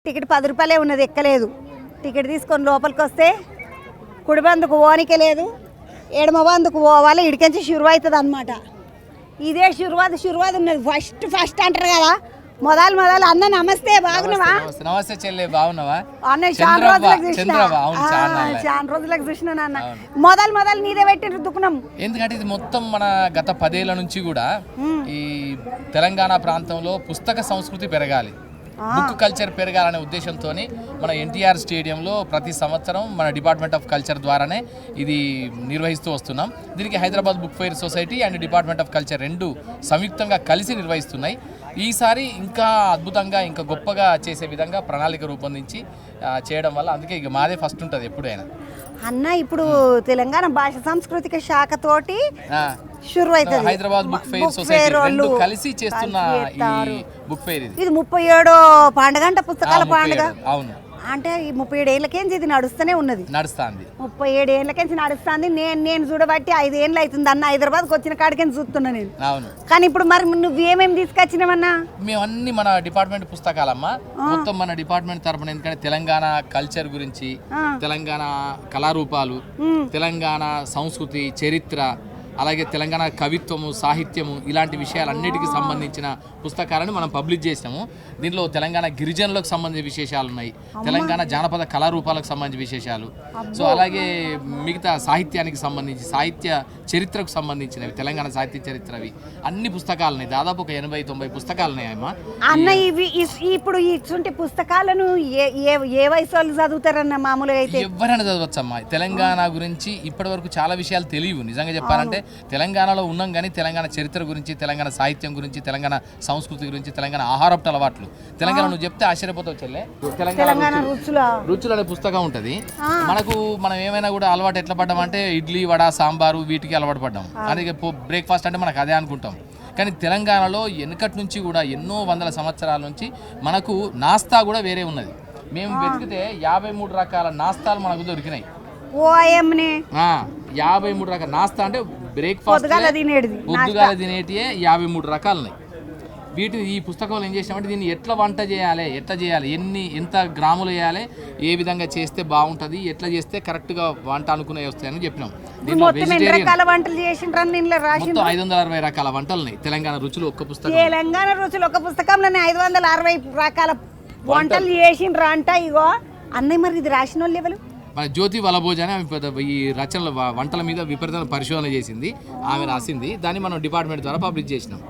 Ticket 10 రూపాయలే ఉన్నది, ఎక్కలేదు. టికెట్ తీసుకొని లోపలికి వస్తే కుడి బందుకు ఓనికే లేదు, ఎడమ బందుకు పోవాలి, ఇడికెంచి షురు అవుతుంది అనమాట. ఇదే షురువాది ఉన్నది. ఫస్ట్ అంటారు కదా, మొదలు అన్న నమస్తే, బాగున్నావా? నమస్తే చెల్లె, బాగున్నావా? అన్న చాలా రోజులకు చూసిన నాన్న. మొదలు నీదే పెట్టిన దుకుణం. ఎందుకంటే ఇది మొత్తం మన గత 10 ఏళ్ల నుంచి కూడా ఈ తెలంగాణ ప్రాంతంలో పుస్తక సంస్కృతి పెరగాలి, బుక్ కల్చర్ పెరగాలనే ఉద్దేశంతో మన ఎన్టీఆర్ స్టేడియంలో ప్రతి సంవత్సరం మన డిపార్ట్మెంట్ ఆఫ్ కల్చర్ ద్వారానే ఇది నిర్వహిస్తూ వస్తున్నాం. దీనికి Hyderabad book fair society and department of culture రెండు సంయుక్తంగా కలిసి నిర్వహిస్తున్నాయి. ఈసారి ఇంకా అద్భుతంగా, ఇంకా గొప్పగా చేసే విధంగా ప్రణాళిక రూపొందించి చేయడం వల్ల అందుకే ఇక మాదే ఫస్ట్ ఉంటుంది ఎప్పుడైనా. అన్న ఇప్పుడు తెలంగాణ భాష సాంస్కృతిక శాఖతోటి షురు అవుతుంది, హైదరాబాద్ బుక్ ఫెయిర్ సొసైటీ రెండు కలిసి చేస్తున్న ఈ బుక్ ఫెయిర్ ఇది 37వ పండుగ, పుస్తకాల పండుగ. అవును, అంటే ఈ 37 ఏళ్ళకేంచి ఇది నడుస్తూనే ఉన్నది. 37 ఏళ్ళకేంచి నడుస్తుంది. నేను చూడబట్టి 5 ఏళ్ళు అవుతుంది అన్న, హైదరాబాద్కి వచ్చిన కాడికేంచి చూస్తున్నా నేను. అవును. కానీ ఇప్పుడు మరి నువ్వు ఏమేమి తీసుకొచ్చినావన్నా? మేమన్నీ మన డిపార్ట్మెంట్ పుస్తకాలమ్మా, మొత్తం మన డిపార్ట్మెంట్ తరపున. ఎందుకంటే తెలంగాణ కల్చర్ గురించి, తెలంగాణ కళారూపాలు, తెలంగాణ సంస్కృతి, చరిత్ర, అలాగే తెలంగాణ కవిత్వము, సాహిత్యము, ఇలాంటి విషయాలన్నిటికీ సంబంధించిన పుస్తకాలను మనం పబ్లిష్ చేసినాము. దీనిలో తెలంగాణ గిరిజనులకు సంబంధించిన విశేషాలు ఉన్నాయి, తెలంగాణ జానపద కళారూపాలకు సంబంధించిన విశేషాలు, సో అలాగే మిగతా సాహిత్యానికి సంబంధించి, సాహిత్య చరిత్రకు సంబంధించినవి, తెలంగాణ సాహిత్య చరిత్రవి అన్ని పుస్తకాలు ఉన్నాయి. దాదాపు ఒక 80-90 పుస్తకాలు ఉన్నాయి అమ్మా. అన్న ఇవి ఇప్పుడు ఇటువంటి పుస్తకాలను ఏ వయసు వాళ్ళు చదువుతారన్న? మామూలుగా అయితే ఎవరైనా చదవచ్చమ్మా. తెలంగాణ గురించి ఇప్పటి వరకు చాలా విషయాలు తెలియవు. నిజంగా చెప్పాలంటే తెలంగాణలో ఉన్నాం కానీ తెలంగాణ చరిత్ర గురించి, తెలంగాణ సాహిత్యం గురించి, తెలంగాణ సంస్కృతి గురించి, తెలంగాణ ఆహారపు అలవాట్లు, తెలంగాణ నువ్వు చెప్తే ఆశ్చర్యపోతావు చెల్లె. తెలంగాణ రుచులు అనే పుస్తకం ఉంటుంది. మనం ఏమైనా కూడా అలవాటు ఎట్లా పడ్డాం అంటే ఇడ్లీ, వడ, సాంబారు వీటికి అలవాటు పడ్డాం. అందుకే బ్రేక్ఫాస్ట్ అంటే మనకు అదే అనుకుంటాం. కానీ తెలంగాణలో వెనకటి నుంచి కూడా ఎన్నో వందల సంవత్సరాల నుంచి మనకు నాస్తా కూడా వేరే ఉన్నది. మేము వెతికితే 53 రకాల నాస్తాలు మనకు దొరికినాయి. 53 రకాల నాస్తా అంటే బ్రేక్ఫాస్ట్ పొద్దుగాల తినేటియే 53 రకాలు ఉన్నాయి. వీటిని ఈ పుస్తకంలో ఏం చేసామంటే దీన్ని ఎట్లా వంట చేయాలి, ఎంత గ్రాములు వేయాలి, ఏ విధంగా చేస్తే బాగుంటుంది, ఎట్లా చేస్తే కరెక్ట్గా వంట అనుకునే వస్తాయని చెప్పినాం. దీంట్లో వెజిటేరియన్ 560 రకాల వంటలు ఉన్నాయి. తెలంగాణ రుచులు ఒక్క పుస్తకంలోనే 560 రకాల వంటలు చేసిండ్రా అంట. ఇగో అన్నయ్య, మరి ఇది రాసిన వాళ్ళు ఎవరు? మన జ్యోతి వలభోజ్ అని ఈ రచనల వంటల మీద విపరీతమైన పరిశోధన చేసింది, ఆమె రాసింది. దాన్ని మనం డిపార్ట్మెంట్ ద్వారా పబ్లిష్ చేసినాం.